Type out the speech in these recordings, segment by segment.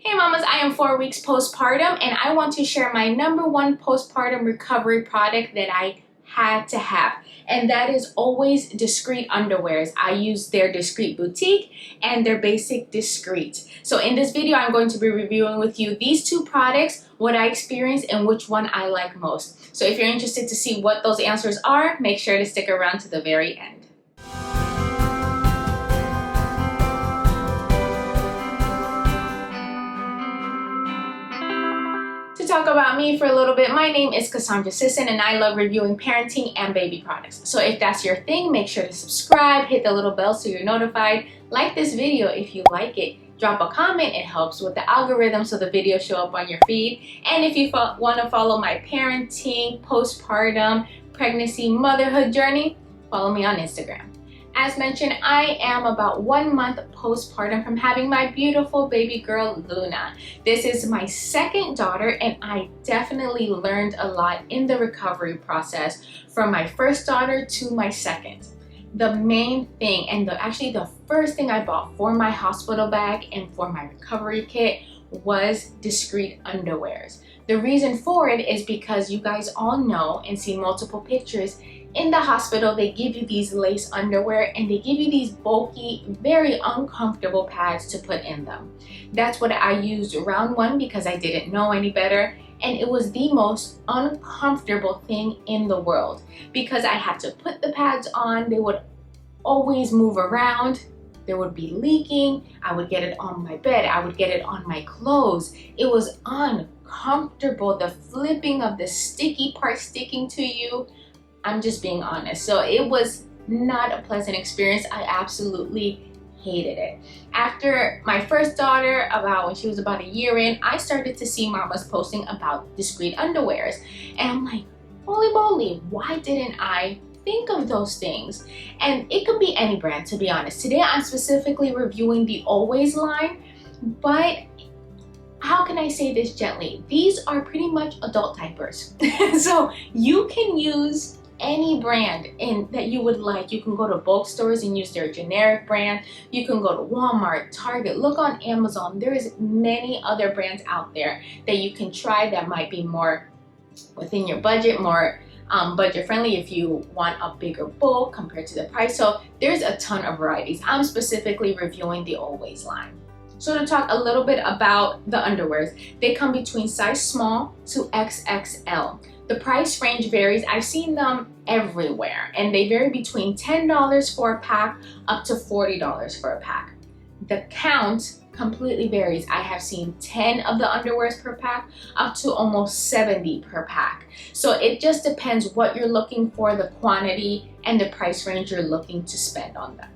Hey mamas, I am 4 weeks postpartum and I want to share my #1 postpartum recovery product that I had to have, and that is Always Discreet Underwears. I use their Discreet Boutique and their basic Discreet. So in this video, I'm going to be reviewing with you these two products, what I experienced and which one I like most. So if you're interested to see what those answers are, make sure to stick around to the very end. To talk about me for a little bit, my name is Kasandra Sison and I love reviewing parenting and baby products. So if that's your thing, make sure to subscribe, hit the little bell so you're notified, like this video if you like it, drop a comment, it helps with the algorithm so the videos show up on your feed. And if you want to follow my parenting, postpartum, pregnancy, motherhood journey, follow me on Instagram. As mentioned, I am about 1 month postpartum from having my beautiful baby girl, Luna. This is my second daughter and I definitely learned a lot in the recovery process from my first daughter to my second. The main thing and actually the first thing I bought for my hospital bag and for my recovery kit was Discreet underwears. The reason for it is because you guys all know and see multiple pictures. In the hospital, they give you these lace underwear and they give you these bulky, very uncomfortable pads to put in them. That's what I used round one because I didn't know any better. And it was the most uncomfortable thing in the world because I had to put the pads on. They would always move around. There would be leaking. I would get it on my bed. I would get it on my clothes. It was uncomfortable. The flipping of the sticky part sticking to you. I'm just being honest. So it was not a pleasant experience. I absolutely hated it. After my first daughter, when she was about a year in, I started to see mamas posting about Discreet underwears. And I'm like, holy moly, why didn't I think of those things? And it could be any brand, to be honest. Today I'm specifically reviewing the Always line, but how can I say this gently? These are pretty much adult diapers. So you can use any brand that you would like. You can go to bulk stores and use their generic brand. You can go to Walmart, Target, look on Amazon. There's many other brands out there that you can try that might be more within your budget, more budget friendly if you want a bigger bulk compared to the price. So there's a ton of varieties. I'm specifically reviewing the Always line. So to talk a little bit about the underwears, they come between size small to XXL. The price range varies. I've seen them everywhere and they vary between $10 for a pack up to $40 for a pack. The count completely varies. I have seen 10 of the underwears per pack up to almost 70 per pack. So it just depends what you're looking for, the quantity and the price range you're looking to spend on them.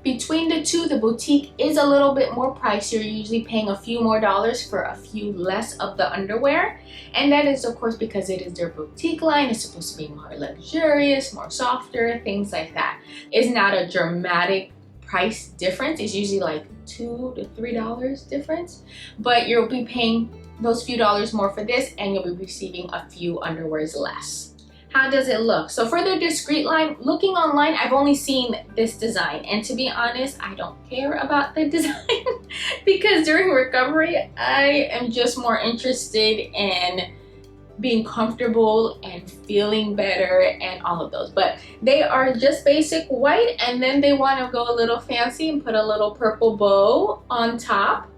Between the two, the boutique is a little bit more pricey. You're usually paying a few more dollars for a few less of the underwear. And that is of course because it is their boutique line. It's supposed to be more luxurious, more softer, things like that. It's not a dramatic price difference. It's usually like $2 to $3 difference. But you'll be paying those few dollars more for this and you'll be receiving a few underwears less. How does it look? So for the Discreet line, looking online, I've only seen this design. And to be honest, I don't care about the design because during recovery, I am just more interested in being comfortable and feeling better and all of those. But they are just basic white and then they want to go a little fancy and put a little purple bow on top.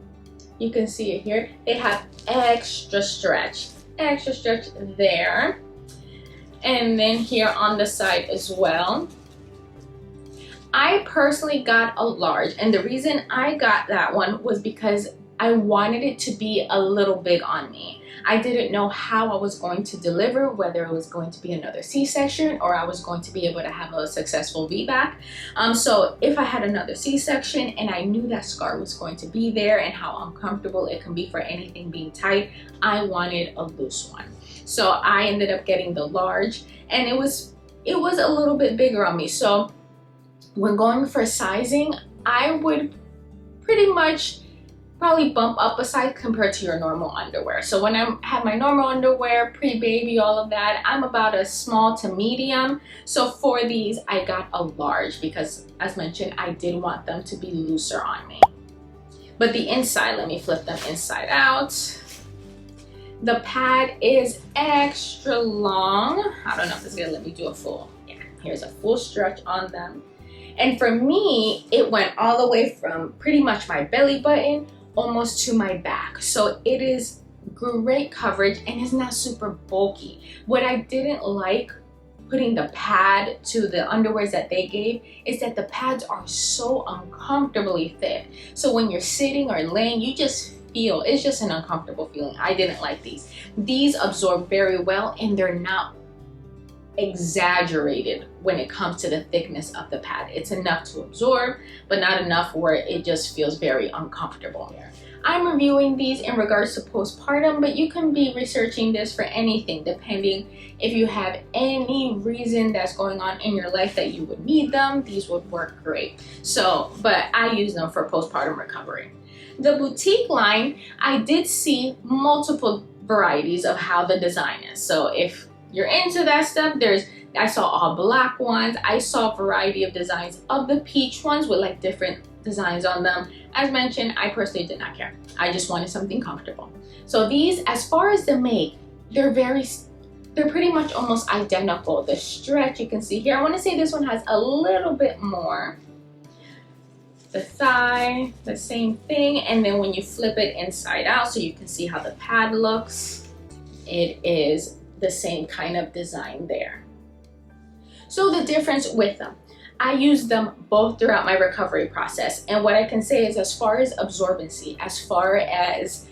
You can see it here. They have extra stretch there. And then here on the side as well. I personally got a large, and the reason I got that one was because I wanted it to be a little big on me. I didn't know how I was going to deliver, whether it was going to be another C-section or I was going to be able to have a successful VBAC. So if I had another C-section and I knew that scar was going to be there and how uncomfortable it can be for anything being tight, I wanted a loose one. So I ended up getting the large and it was a little bit bigger on me. So when going for sizing, I would pretty much probably bump up a size compared to your normal underwear. So when I have my normal underwear, pre-baby, all of that, I'm about a small to medium. So for these, I got a large because as mentioned, I did want them to be looser on me. But the inside, let me flip them inside out. The pad is extra long. I don't know if this is gonna let me do a full. Yeah, here's a full stretch on them. And for me, it went all the way from pretty much my belly button almost to my back. So it is great coverage and it's not super bulky. What I didn't like putting the pad to the underwears that they gave is that the pads are so uncomfortably thick. So when you're sitting or laying, you just feel, it's just an uncomfortable feeling. I didn't like these. These absorb very well and they're not exaggerated when it comes to the thickness of the pad. It's enough to absorb, but not enough where it just feels very uncomfortable. I'm reviewing these in regards to postpartum, but you can be researching this for anything, depending if you have any reason that's going on in your life that you would need them. These would work great. So, but I use them for postpartum recovery. The boutique line, I did see multiple varieties of how the design is. So if you're into that stuff, I saw all black ones. I saw a variety of designs of the peach ones with like different designs on them. As mentioned, I personally did not care. I just wanted something comfortable. So these, as far as the make, they're pretty much almost identical. The stretch you can see here, I want to say this one has a little bit more. The thigh, the same thing, and then when you flip it inside out so you can see how the pad looks, it is the same kind of design there. So the difference with them, I used them both throughout my recovery process, and what I can say is, as far as absorbency, as far as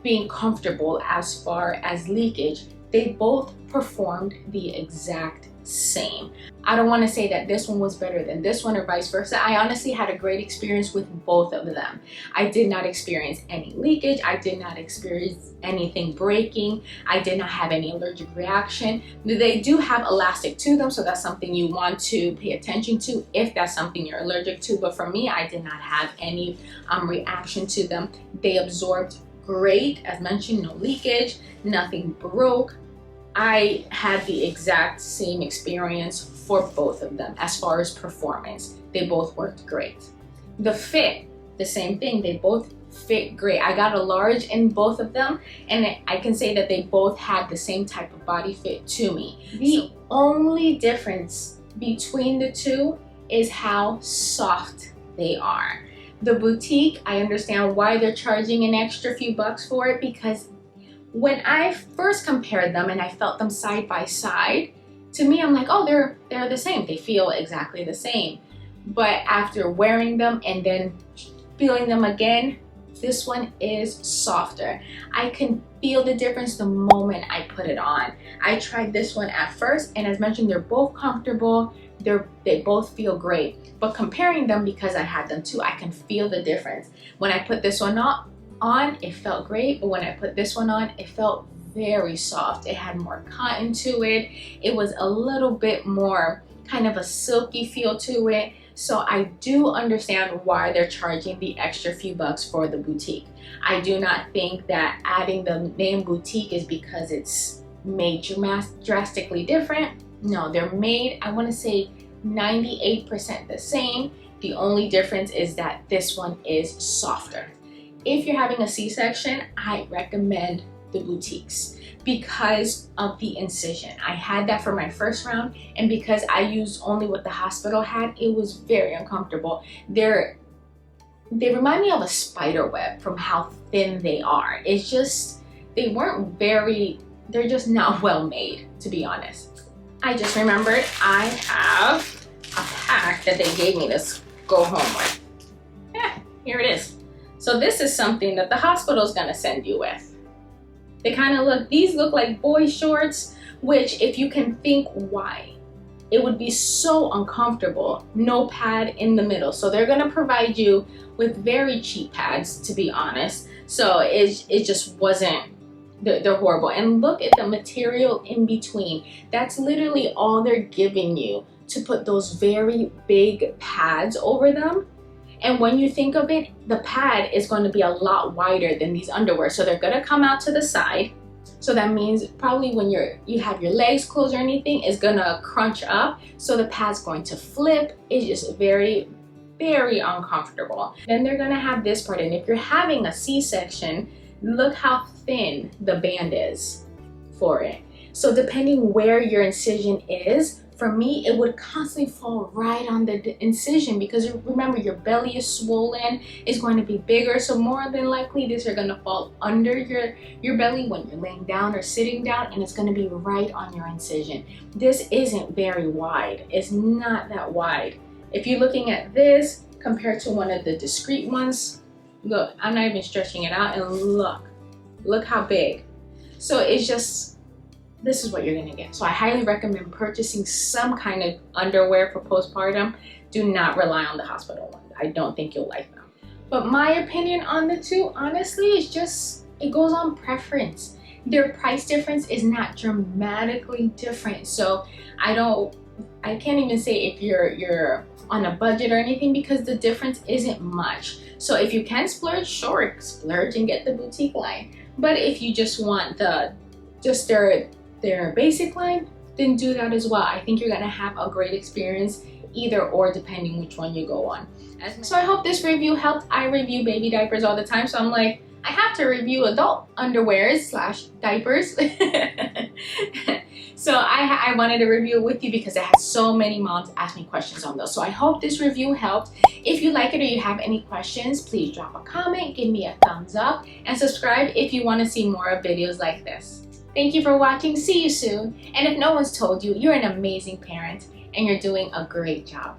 being comfortable, as far as leakage, they both performed the exact same. I don't want to say that this one was better than this one or vice versa. I honestly had a great experience with both of them. I did not experience any leakage. I did not experience anything breaking. I did not have any allergic reaction. They do have elastic to them, so that's something you want to pay attention to if that's something you're allergic to. But for me, I did not have any reaction to them. They absorbed great. As mentioned, no leakage, nothing broke. I had the exact same experience for both of them as far as performance. They both worked great. The fit, the same thing. They both fit great. I got a large in both of them, and I can say that they both had the same type of body fit to me. The only difference between the two is how soft they are. The boutique, I understand why they're charging an extra few bucks for it, because when I first compared them and I felt them side by side, to me, I'm like, oh, they're the same. They feel exactly the same. But after wearing them and then feeling them again, this one is softer. I can feel the difference the moment I put it on. I tried this one at first, and as mentioned, they're both comfortable. They both feel great. But comparing them, because I had them too, I can feel the difference. When I put this one on, it felt great, but when I put this one on, it felt very soft. It had more cotton to it. It was a little bit more kind of a silky feel to it. So I do understand why they're charging the extra few bucks for the boutique. I do not think that adding the name boutique is because it's made drastically different. No, they're made, I want to say 98% the same. The only difference is that this one is softer. If you're having a C-section, I recommend the boutiques because of the incision. I had that for my first round, and because I used only what the hospital had, it was very uncomfortable. They remind me of a spider web from how thin they are. It's just, they're just not well made, to be honest. I just remembered I have a pack that they gave me to go home with. Yeah, here it is. So this is something that the hospital is gonna send you with. They kind of these look like boy shorts, which if you can think why, it would be so uncomfortable, no pad in the middle. So they're gonna provide you with very cheap pads, to be honest. So it just wasn't, they're horrible. And look at the material in between. That's literally all they're giving you to put those very big pads over them. And when you think of it, the pad is going to be a lot wider than these underwear. So they're going to come out to the side. So that means probably when you have your legs closed or anything, it's going to crunch up. So the pad's going to flip. It's just very very uncomfortable. Then they're gonna have this part, and if you're having a C-section, look how thin the band is for it. So depending where your incision is, for me, it would constantly fall right on the incision, because remember, your belly is swollen, it's going to be bigger. So more than likely, these are going to fall under your belly when you're laying down or sitting down, and it's going to be right on your incision. This isn't very wide. It's not that wide. If you're looking at this compared to one of the Discrete ones, look, I'm not even stretching it out, and look how big. So it's just, this is what you're gonna get. So I highly recommend purchasing some kind of underwear for postpartum. Do not rely on the hospital ones. I don't think you'll like them. But my opinion on the two, honestly, is just, it goes on preference. Their price difference is not dramatically different. So I can't even say if you're on a budget or anything, because the difference isn't much. So if you can splurge, sure, splurge and get the boutique line. But if you just want their basic line, then do that as well. I think you're gonna have a great experience either or, depending which one you go on. So I hope this review helped. I review baby diapers all the time, so I'm like, I have to review adult underwears / diapers. So I wanted to review it with you because I had so many moms ask me questions on those. So I hope this review helped. If you like it or you have any questions, please drop a comment, give me a thumbs up, and subscribe if you want to see more of videos like this. Thank you for watching. See you soon. And if no one's told you, you're an amazing parent and you're doing a great job.